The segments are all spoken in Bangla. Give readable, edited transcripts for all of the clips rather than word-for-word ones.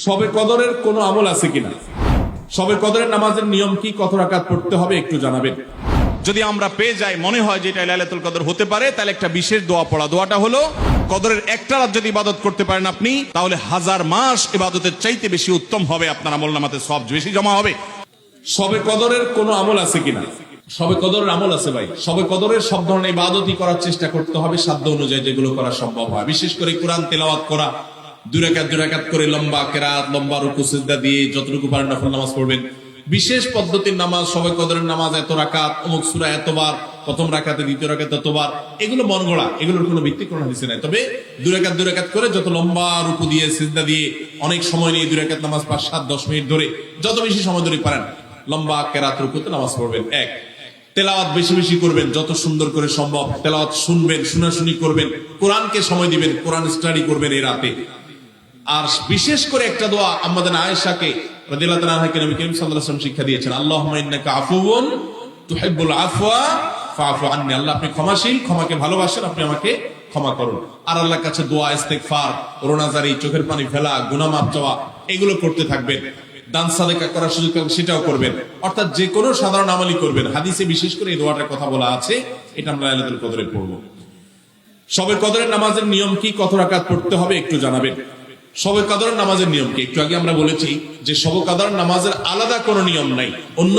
শবে কদরের কোনো আমল আছে কিনা, শবে কদরের নামাজের নিয়ম কি, কত রাকাত পড়তে হবে একটু জানাবেন। যদি আমরা পেয়ে যাই, মনে হয় যে এটা লাইলাতুল কদর হতে পারে, তাহলে একটা বিশেষ দোয়া পড়া। দোয়াটা হলো, কদরের একটা রাত যদি ইবাদত করতে পারেন আপনি, তাহলে 1000 মাস ইবাদতের চাইতে বেশি উত্তম হবে, আপনার আমলনামাতে সওয়াব বেশি জমা হবে। শবে কদরের কোনো আমল আছে কিনা, শবে কদরের আমল আছে ভাই। শবে কদরের সব ধরনের ইবাদতই করার চেষ্টা করতে হবে সাধ্য অনুযায়ী, যেগুলো করা সম্ভব হয়। বিশেষ করে কোরআন তেলাওয়াত করা, দুই রাকাত করে লম্বা কেরাত, লম্বা রুকু সিজদা দিয়ে যতটুকু পারেন নফল নামাজ পড়বেন। বিশেষ পদ্ধতির নামাজ, শবে কদরের নামাজ এত রাকাত, অমুক সূরা এতবার, প্রথম রাকাতে দ্বিতীয় রাকাতে এতবার, এগুলো মন গড়া, এগুলোর কোনো ভিত্তি কোনো হাদিসে নাই। তবে দুই রাকাত করে যত লম্বা রুকু দিয়ে সিজদা দিয়ে অনেক সময় নিয়ে দুই রাকাত নামাজ 5-7-10 মিনিট ধরে যত বেশি সময় ধরে পারেন লম্বা কেরাত রুকুতে নামাজ পড়বেন। এক, তেলাওয়াত বেশি বেশি করবেন, যত সুন্দর করে সম্ভব তেলাওয়াত শুনবেন, শোনাশুনি করবেন, কোরআনকে সময় দিবেন, কোরআন স্টাডি করবেন এই রাতে। আর বিশেষ করে একটা দোয়া আমাদের আয়েশাকে রাদিয়াল্লাহু তাআলা আনহাকে নবী করিম সাল্লাল্লাহু আলাইহি ওয়াসাল্লাম শিক্ষা দিয়েছেন, আল্লাহুম্মা ইন্নাকা আফুউন তুহিব্বুল আফওয়া ফাআফু আন্নি। আল্লাহ আপনি ক্ষমাশীল, ক্ষমাকে ভালোবাসেন, আপনি আমাকে ক্ষমা করুন। আর আল্লাহর কাছে দোয়া, ইস্তেগফার, রোনাজারি, চোখের পানি ফেলা, গুনাহ মাফ চাওয়া, এগুলো করতে থাকবেন। দান সাদেকা করার সুযোগ পাবেন, সেটাও করবেন। অর্থাৎ যে কোনো সাধারণ আমলই করবেন। হাদিসে বিশেষ করে এই দোয়াটার কথা বলা আছে, এটা আমরা লাইলাতুল কদরে পড়ব। শবে কদরের নামাজের নিয়ম কি, কত রাকাত পড়তে হবে একটু জানাবেন। শবে কদরের নামাজের নিয়ম কি, একটু আগে আমরা বলেছি যে শবে কদরের নামাজের আলাদা কোনো নিয়ম নাই। অন্য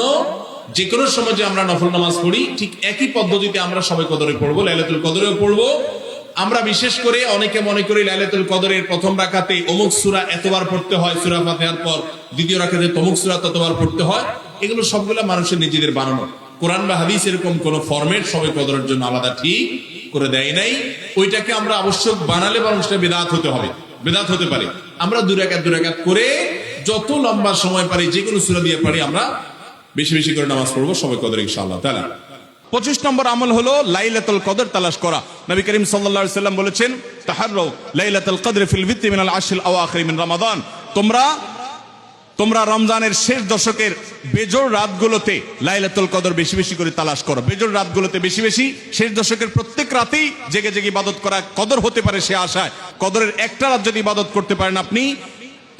যে কোনো সময় যে আমরা নফল নামাজ পড়ি, ঠিক একই পদ্ধতিতে আমরা শবে কদরে পড়বো, লাইলাতুল কদরেও পড়বো। আমরা বিশেষ করে অনেকে মনে করি লাইলাতুল কদরের প্রথম রাকাতে অমুক সূরা এতবার পড়তে হয়, সূরা ফাতিহার পর দ্বিতীয় রাকাতে তমুক সূরা ততবার পড়তে হয়। এগুলো সবগুলো মানুষের নিজেদের বানানো। কোরআন বা হাদিস এরকম কোন ফরম্যাট শবে কদরের জন্য আলাদা ঠিক করে দেয় নাই। ওইটাকে আমরা আবশ্যক বানালে বরং সেটা বিদআত হতে হবে, বিদআত হতে পারে। আমরা দুই রাকাত করে যত লম্বা সময় পারি, যে কোনো সূরা দিয়ে পারি, আমরা বেশি বেশি করে নামাজ পড়বো শবে কদরে ইনশাআল্লাহ তাআলা। 25 নম্বর আমল হলো লাইলাতুল কদর তালাশ করা। নবী করিম সাল্লাল্লাহু আলাইহি ওয়াসাল্লাম বলেছেন, তাহাররু লাইলাতুল কদর ফিল বিত্রি মিনাল আশরিল আওয়াখির মিন রমাদান। তোমরা রমজানের শেষ দশকের বেজোড় রাতগুলোতে লাইলাতুল কদর বেশি বেশি করে তালাশ করো। বেজোড় রাতগুলোতে বেশি বেশি, শেষ দশকের প্রত্যেক রাতেই জেগে জেগে ইবাদত করা কদর হতে পারে সে আশায়। কদরের একটা রাত যদি ইবাদত করতে পারেন আপনি,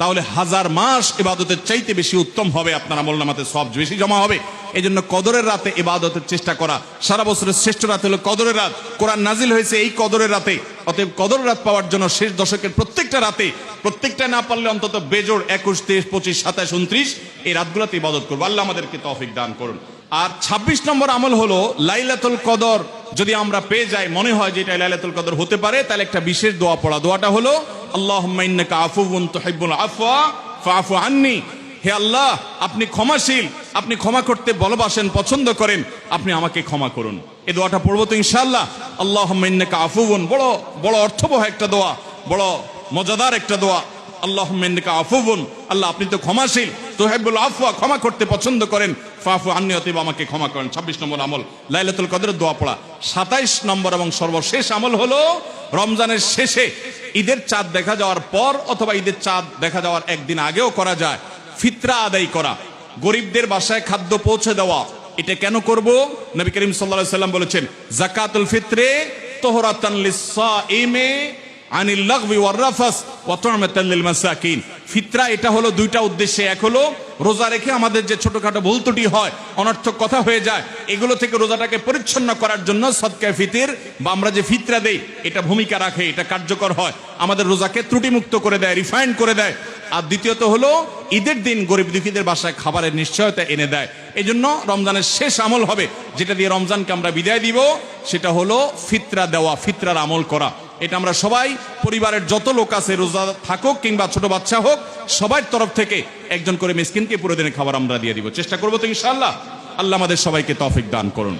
তাহলে 1000 মাস ইবাদতের চাইতে বেশি উত্তম হবে, আপনার আমলনামাতে সওয়াব বেশি জমা হবে। এই জন্য কদরের রাতে ইবাদতের চেষ্টা করা। সারা বছরের শ্রেষ্ঠ রাত হলো কদরের রাত। কোরআন নাজিল হয়েছে এই কদরের রাতে। অতএব কদরের রাত পাওয়ার জন্য শেষ দশকের প্রত্যেকটা রাতে, প্রত্যেকটা না পারলে অন্তত বেজোড় 21, 23, 25, 27, 29 এই রাতগুলোতে ইবাদত করবো। আল্লাহ আমাদেরকে তৌফিক দান করুন। আর 26 নম্বর আমল হলো লাইলাতুল কদর যদি আমরা পেয়ে যাই, মনে হয় যে এটা লাইলাতুল কদর হতে পারে, তাহলে একটা বিশেষ দোয়া পড়া। দোয়াটা হলো, আল্লাহুম্মা ইন্নাকা আফুউন তুহিব্বুল আফওয়া ফাআফু আন্নি। হে আল্লাহ, আপনি ক্ষমাশীল, আপনি ক্ষমা করতে ভালোবাসেন, পছন্দ করেন, আপনি আমাকে ক্ষমা করুন। এই দোয়াটা পড়বো তো ইনশাআল্লাহ। আল্লাহুম্মা ইন্নাকা আফুউন, বড় বড় অর্থবহ একটা দোয়া, বড় মজাদার একটা দোয়া। আল্লাহুম্মা ইন্নাকা আফুউন, আল্লাহ আপনি তো ক্ষমাশীল, তুহিব্বুল আফওয়া ক্ষমা করতে পছন্দ করেন, ফাআফু আন্নি, অতএব আমাকে ক্ষমা করেন। 26 নম্বর আমল লাইলাতুল কদরের দোয়া পড়া। 27 নম্বর এবং সর্বশেষ আমল হলো রমজানের শেষে, ঈদের চাঁদ দেখা যাওয়ার পর অথবা ঈদের চাঁদ দেখা যাওয়ার একদিন আগেও করা যায়, ফিতরা আদায় করা, গরিবদের বাসায় খাদ্য পৌঁছে দেওয়া। এটা কেন করব? নবী করিম সাল্লাল্লাহু আলাইহি ওয়াসাল্লাম বলেছেন, যাকাতুল ফিত্রে তুহরাতান লিস-সাইমি আনিল লাগবি ওয়ার রাফাস ওয়া তু'মাতান লিল মাসাকিন। ফিতরা এটা হলো দুইটা উদ্দেশ্যে। এক হলো রোজা রেখে আমাদের যে ছোটখাটো ভুল ত্রুটি হয়, অনর্থক কথা হয়ে যায়, এগুলো থেকে রোজাটাকে পরিচ্ছন্ন করার জন্য সদকায়ে ফিতর বা আমরা যে ফিতরা দেই, এটা ভূমিকা রাখে, এটা কার্যকর হয়, আমাদের রোজাকে ত্রুটিমুক্ত করে দেয়, রিফাইন্ড করে দেয়। আর দ্বিতীয়ত হলো ঈদের দিন গরিব দুঃখীদের বাসায় খাবারের নিশ্চয়তা এনে দেয়। এই জন্য রমজানের শেষ আমল হবে, যেটা দিয়ে রমজানকে আমরা বিদায় দিব, সেটা হলো ফিতরা দেওয়া, ফিতরার আমল করা। এটা আমরা সবাই, পরিবারের যত লোক আছে, রোজা থাকুক কিংবা ছোট বাচ্চা হোক, সবার তরফ থেকে একজন করে মিসকিনকে পুরো দিনের খাবার আমরা দিয়ে দিব। চেষ্টা করবো তো ইনশাআল্লাহ। আল্লাহ আমাদের সবাইকে তৌফিক দান করুন।